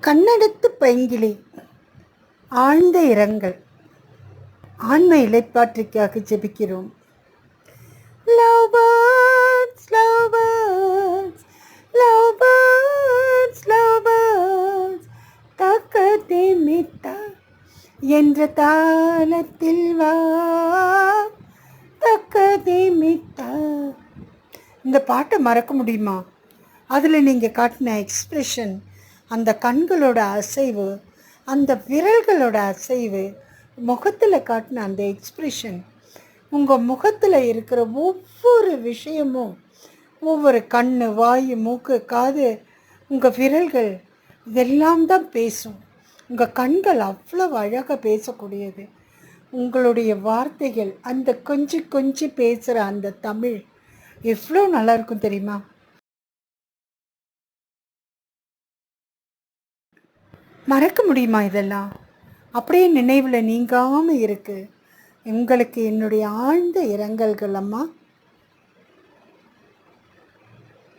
கண்ணெடுத்து பைங்கிளி ஆழ்ந்த இரங்கல். ஆன்ம இலைப்பாற்றிக்காக ஜெபிக்கிறோம். Love birds, love birds, love birds, love birds, தக்கதே Middha என்ற தாளத்தில் வா, தக்கதே மித்தா. இந்த பாட்டை மறக்க முடியுமா? அதில் நீங்கள் காட்டின எக்ஸ்ப்ரெஷன், அந்த கண்களோட அசைவு, அந்த விரல்களோட அசைவு, முகத்தில் காட்டின அந்த எக்ஸ்ப்ரெஷன், உங்கள் முகத்தில் இருக்கிற ஒவ்வொரு விஷயமும், ஒவ்வொரு கண், வாய், மூக்கு, காது, உங்கள் விரல்கள், இதெல்லாம் தான் பேசும். உங்கள் கண்கள் அவ்வளோ அழகாக பேசக்கூடியது. உங்களுடைய வார்த்தைகள், அந்த கொஞ்சம் கொஞ்சம் பேசுகிற அந்த தமிழ் எவ்வளோ நல்லாயிருக்கும் தெரியுமா? மறக்க முடியுமா இதெல்லாம்? அப்படியே நினைவில் நீங்காமல் இருக்குது. உங்களுக்கு என்னுடைய ஆழ்ந்த இரங்கல்கள் அம்மா.